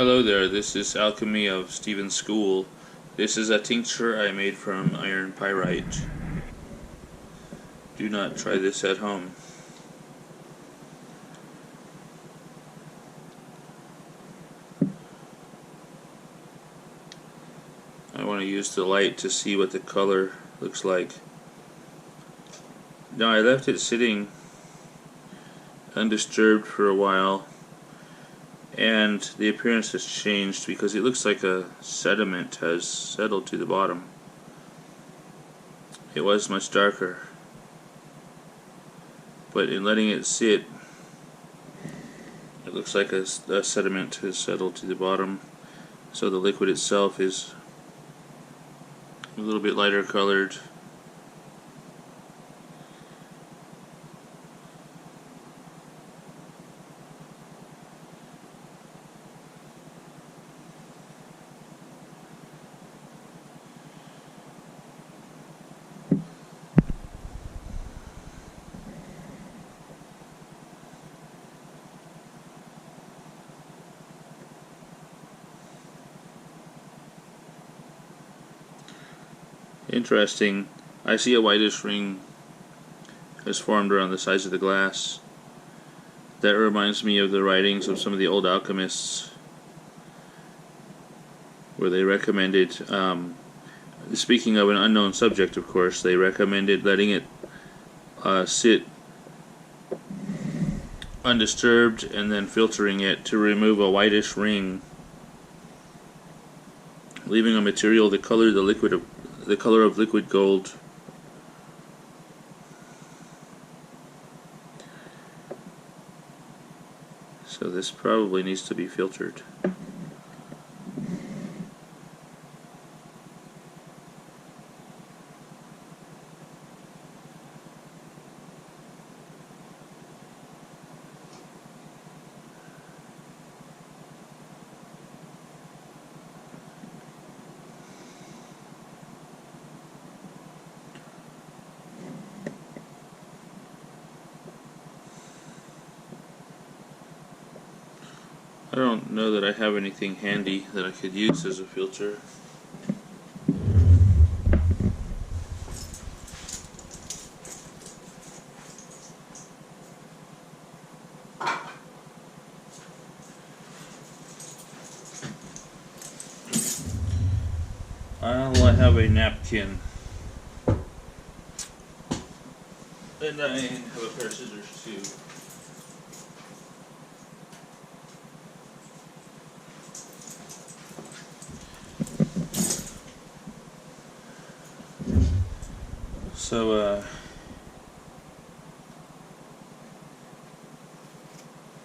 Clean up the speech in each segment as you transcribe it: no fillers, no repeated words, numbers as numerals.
Hello there, this is Alchemy of Steven School. This is a tincture I made from iron pyrite. Do not try this at home. I want to use the light to see what the color looks like. Now I left it sitting undisturbed for a while, and the appearance has changed because it looks like a sediment has settled to the bottom. It was much darker, but in letting it sit, it looks like a sediment has settled to the bottom, so the liquid itself is a little bit lighter colored. Interesting. I see a whitish ring has formed around the sides of the glass. That reminds me of the writings of some of the old alchemists, where they recommended, speaking of an unknown subject of course, they recommended letting it sit undisturbed and then filtering it to remove a whitish ring, leaving a material the color of liquid gold. So this probably needs to be filtered. I don't know that I have anything handy that I could use as a filter. I have a napkin, and I have a pair of scissors too. So,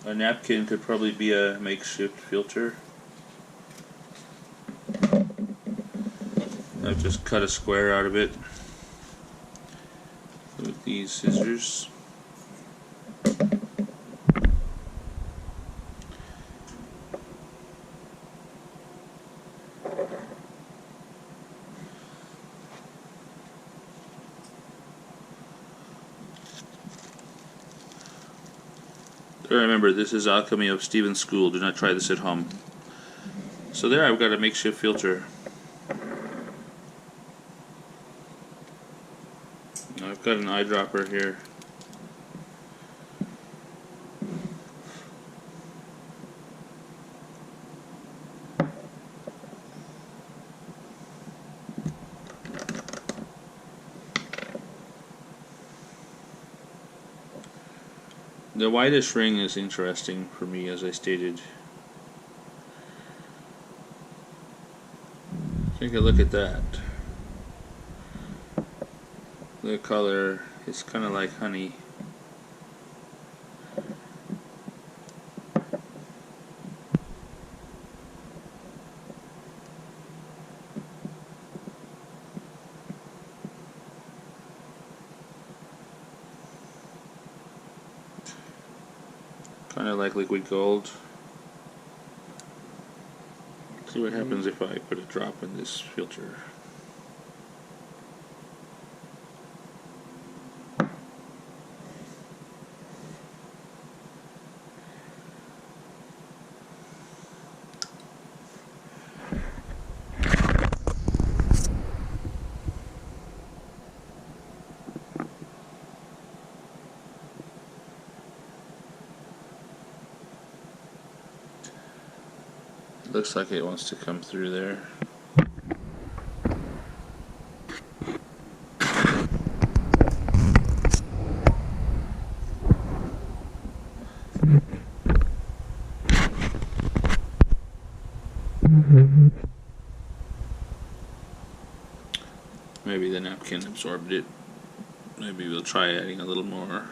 a napkin could probably be a makeshift filter. I've just cut a square out of it with these scissors. Remember, this is Alchemy of Steven School. Do not try this at home. So there I've got a makeshift filter. I've got an eyedropper here. The whitish ring is interesting for me, as I stated. Take a look at that. The color is kind of like honey. Kind of like liquid gold. See what happens if I put a drop in this filter. Looks like it wants to come through there. Maybe the napkin absorbed it. Maybe we'll try adding a little more.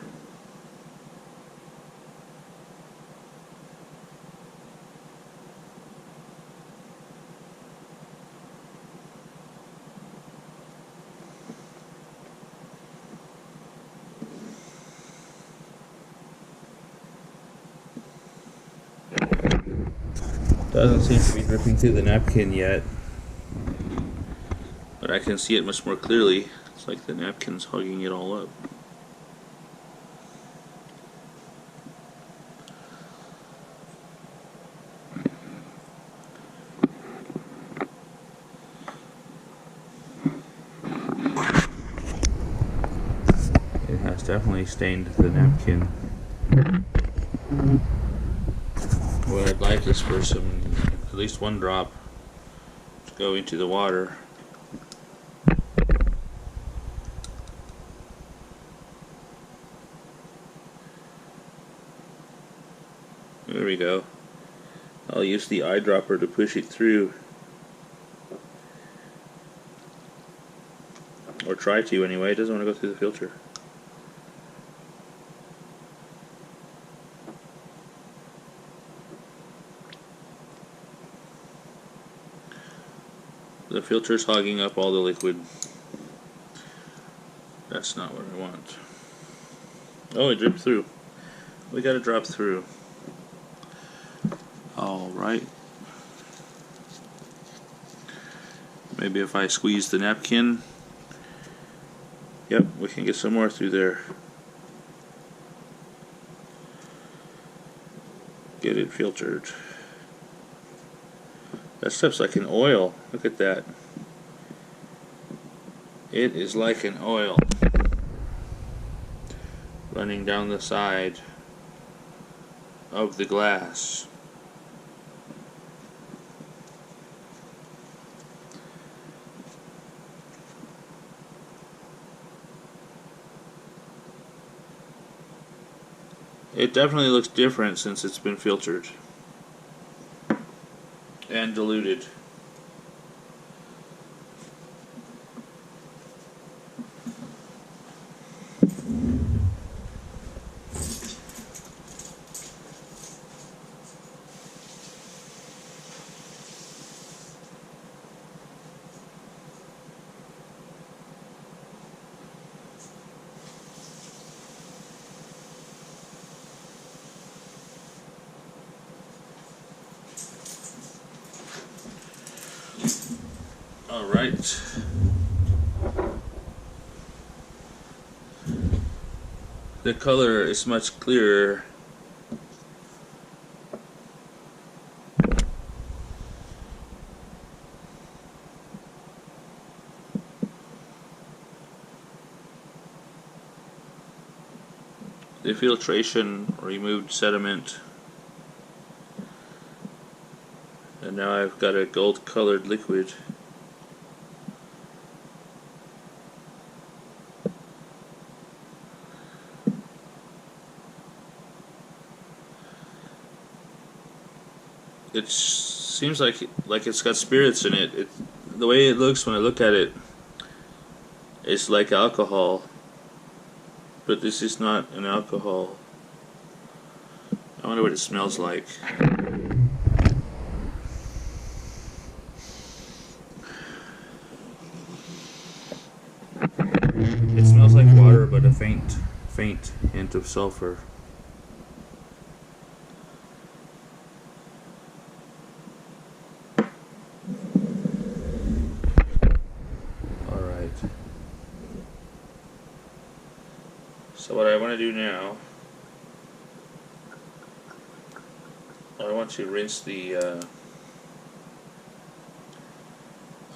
Doesn't seem to be dripping through the napkin yet, but I can see it much more clearly. It's like the napkin's hugging it all up. It has definitely stained the napkin. What I'd like is for at least one drop to go into the water. There we go. I'll use the eyedropper to push it through. Or try to anyway, it doesn't want to go through the filter. The filter's hogging up all the liquid. That's not what I want. Oh, it dripped through. We got to drop through. Alright. Maybe if I squeeze the napkin. Yep, we can get some more through there. Get it filtered. That stuff's like an oil. Look at that. It is like an oil running down the side of the glass. It definitely looks different since it's been filtered and diluted. Alright. The color is much clearer. The filtration removed sediment. And now I've got a gold colored liquid. It seems like it's got spirits in it. The way it looks when I look at it, it's like alcohol, but this is not an alcohol. I wonder what it smells like. It smells like water, but a faint hint of sulfur. So what I want to do now, I want to rinse the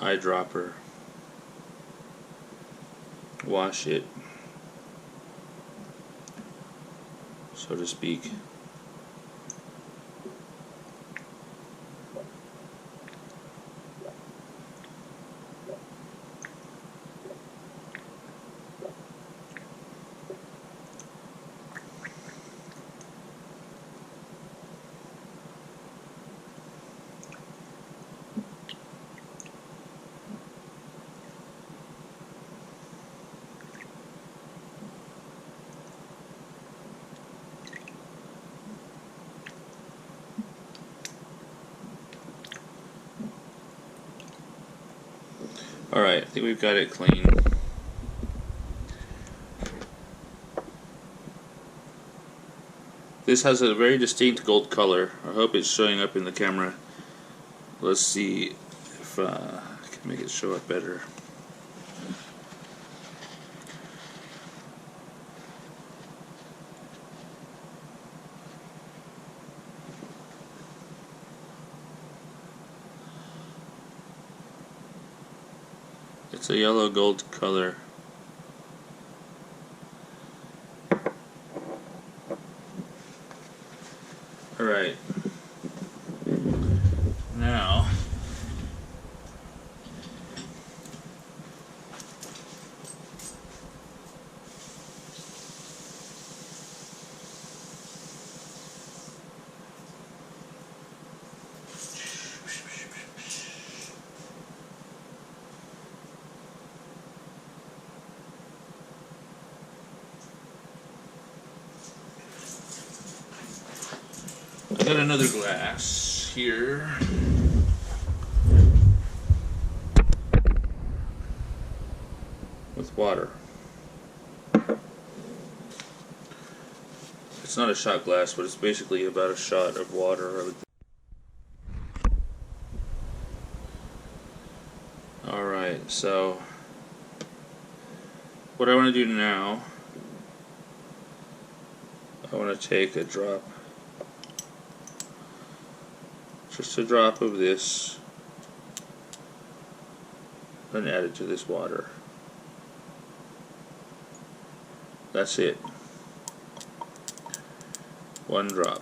eyedropper, wash it, so to speak. Alright, I think we've got it clean. This has a very distinct gold color. I hope it's showing up in the camera. Let's see if I can make it show up better. It's a yellow gold color. Alright. Now I got another glass here. With water. It's not a shot glass, but it's basically about a shot of water. Alright, so what I want to do now, I want to take a drop. Just a drop of this and add it to this water. That's it. One drop.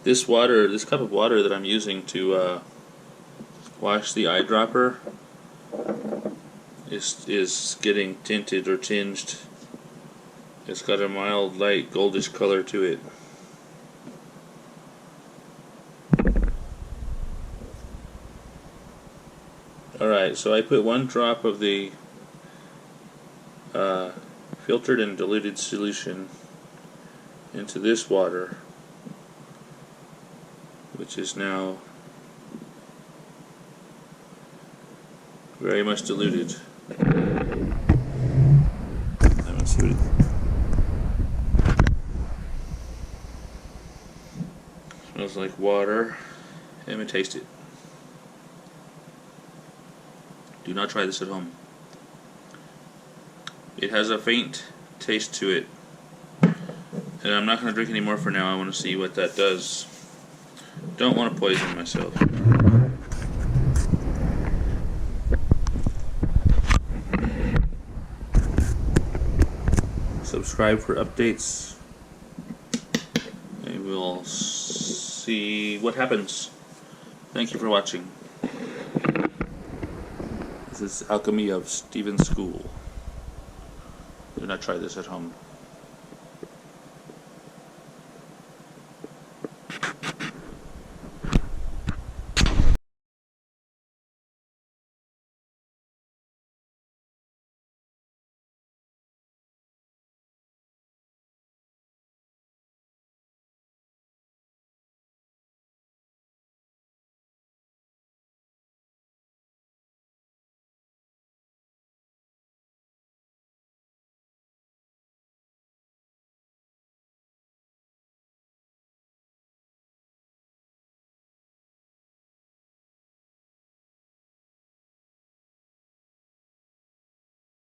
This water, this cup of water that I'm using to wash the eyedropper is getting tinted or tinged. It's got a mild light goldish color to it. Alright, so I put one drop of the filtered and diluted solution into this water, which is now very much diluted. Let's see what it smells like. Water. Let me taste it. Do not try this at home. It has a faint taste to it, and I'm not going to drink any more for now. I want to see what that does. Don't want to poison myself. Subscribe for updates, and we'll see what happens. Thank you for watching. This is Alchemy of Steven School. Do not try this at home.